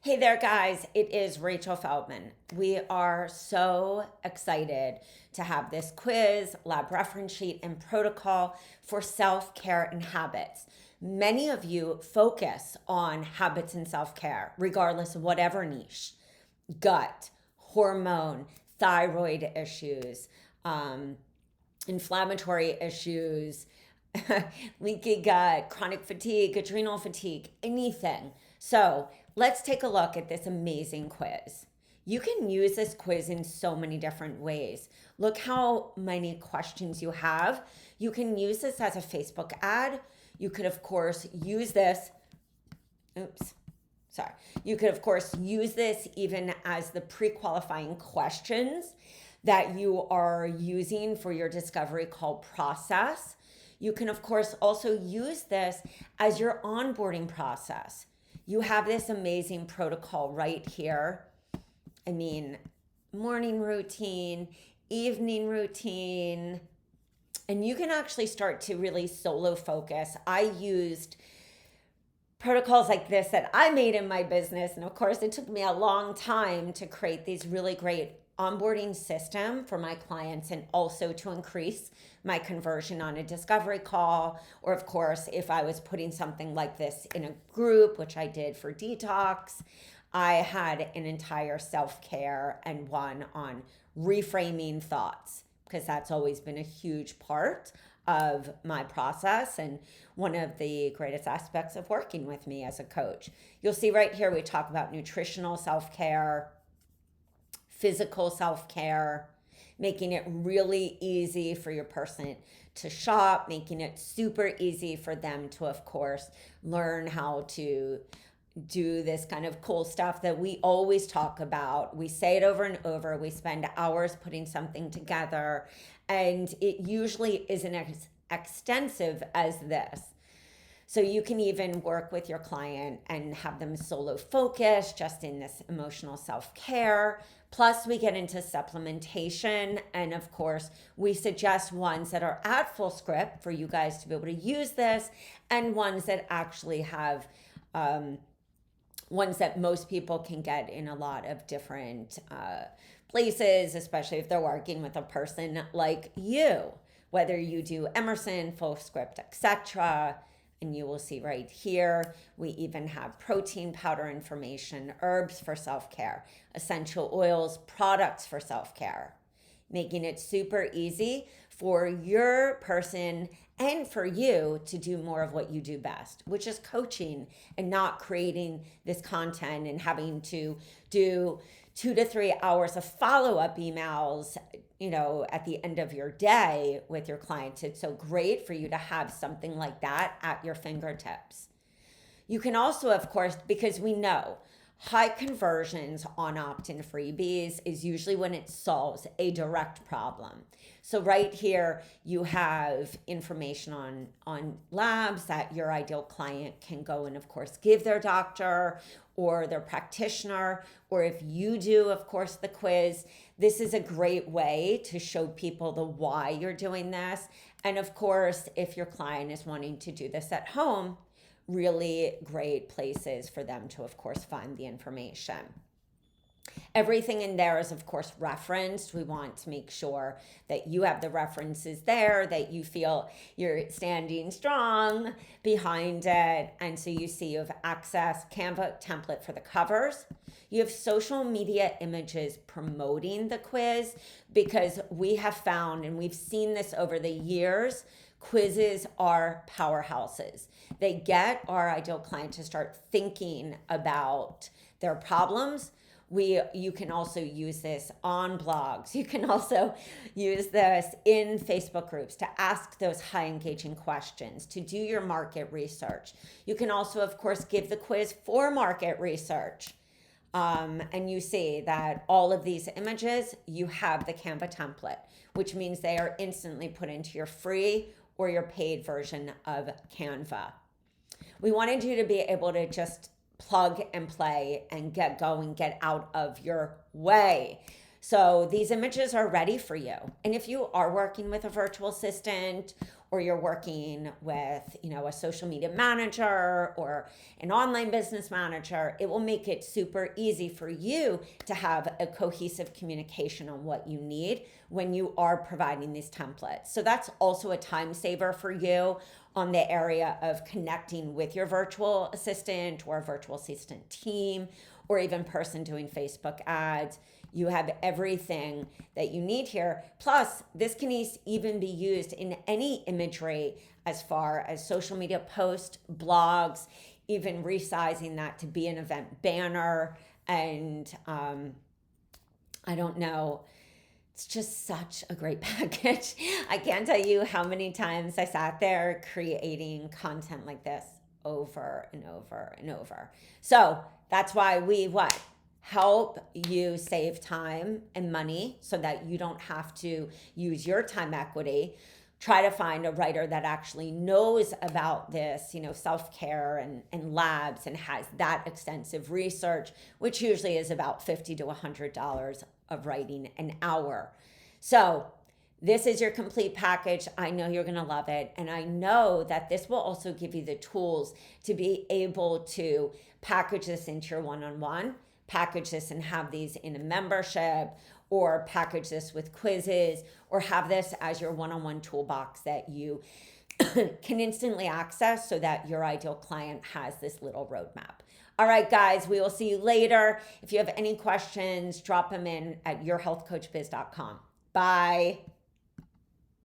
Hey there, guys. It is Rachel Feldman. We are so excited to have this quiz, lab reference sheet, and protocol for self-care and habits. Many of you focus on habits and self-care, regardless of whatever niche: gut, hormone, thyroid issues, inflammatory issues, leaky gut, chronic fatigue, adrenal fatigue, anything. So let's take a look at this amazing quiz. You can use this quiz in so many different ways. Look how many questions you have. You can use this as a Facebook ad. You could, of course, use this. You could, of course, use this even as the pre-qualifying questions that you are using for your discovery call process. You can, of course, also use this as your onboarding process. You have this amazing protocol right here. I mean, morning routine, evening routine, and you can actually start to really solo focus. I used protocols like this that I made in my business. And of course, it took me a long time to create these really great onboarding system for my clients, and also to increase my conversion on a discovery call. Or of course, if I was putting something like this in a group, which I did for detox, I had an entire self-care and one on reframing thoughts, because that's always been a huge part of my process and one of the greatest aspects of working with me as a coach. You'll see right here, we talk about nutritional self-care, physical self-care, making it really easy for your person to shop, making it super easy for them to, of course, learn how to do this kind of cool stuff that we always talk about. We say it over and over. We spend hours putting something together, and it usually isn't as extensive as this. So you can even work with your client and have them solo focus just in this emotional self-care. Plus we get into supplementation. And of course, we suggest ones that are at full script for you guys to be able to use this, and ones that actually have, ones that most people can get in a lot of different places, especially if they're working with a person like you, whether you do Emerson, full script, etc. And you will see right here, we even have protein powder information, herbs for self-care, essential oils, products for self-care, making it super easy for your person and for you to do more of what you do best, which is coaching, and not creating this content and having to do 2 to 3 hours of follow-up emails, at the end of your day with your clients. It's so great for you to have something like that at your fingertips. You can also, of course, because we know high conversions on opt-in freebies is usually when it solves a direct problem. So right here, you have information on labs that your ideal client can go and, of course, give their doctor or their practitioner, or if you do, of course, the quiz. This is a great way to show people the why you're doing this. And of course, if your client is wanting to do this at home, really great places for them to, of course, find the information. Everything in there is, of course, referenced. We want to make sure that you have the references there, that you feel you're standing strong behind it. And so you see you have access Canva template for the covers. You have social media images promoting the quiz, because we have found, and we've seen this over the years, quizzes are powerhouses. They get our ideal client to start thinking about their problems. You can also use this on blogs. You can also use this in Facebook groups to ask those high engaging questions, to do your market research. You can also, of course, give the quiz for market research. And you see that all of these images, you have the Canva template, which means they are instantly put into your free or your paid version of Canva. We wanted you to be able to just plug and play and get going, get out of your way. So these images are ready for you. And if you are working with a virtual assistant, or you're working with, a social media manager or an online business manager, it will make it super easy for you to have a cohesive communication on what you need when you are providing these templates. So that's also a time saver for you on the area of connecting with your virtual assistant or virtual assistant team, or even person doing Facebook ads. You have everything that you need here. Plus, this can even be used in any imagery as far as social media posts, blogs, even resizing that to be an event banner. And I don't know. It's just such a great package. I can't tell you how many times I sat there creating content like this over and over and over. So that's why we help you save time and money so that you don't have to use your time equity. Try to find a writer that actually knows about this, self-care and labs, and has that extensive research, which usually is about $50 to $100 of writing an hour. So this is your complete package. I know you're going to love it. And I know that this will also give you the tools to be able to package this into your one-on-one, package this and have these in a membership, or package this with quizzes, or have this as your one-on-one toolbox that you can instantly access so that your ideal client has this little roadmap. All right, guys, we will see you later. If you have any questions, drop them in at yourhealthcoachbiz.com. Bye.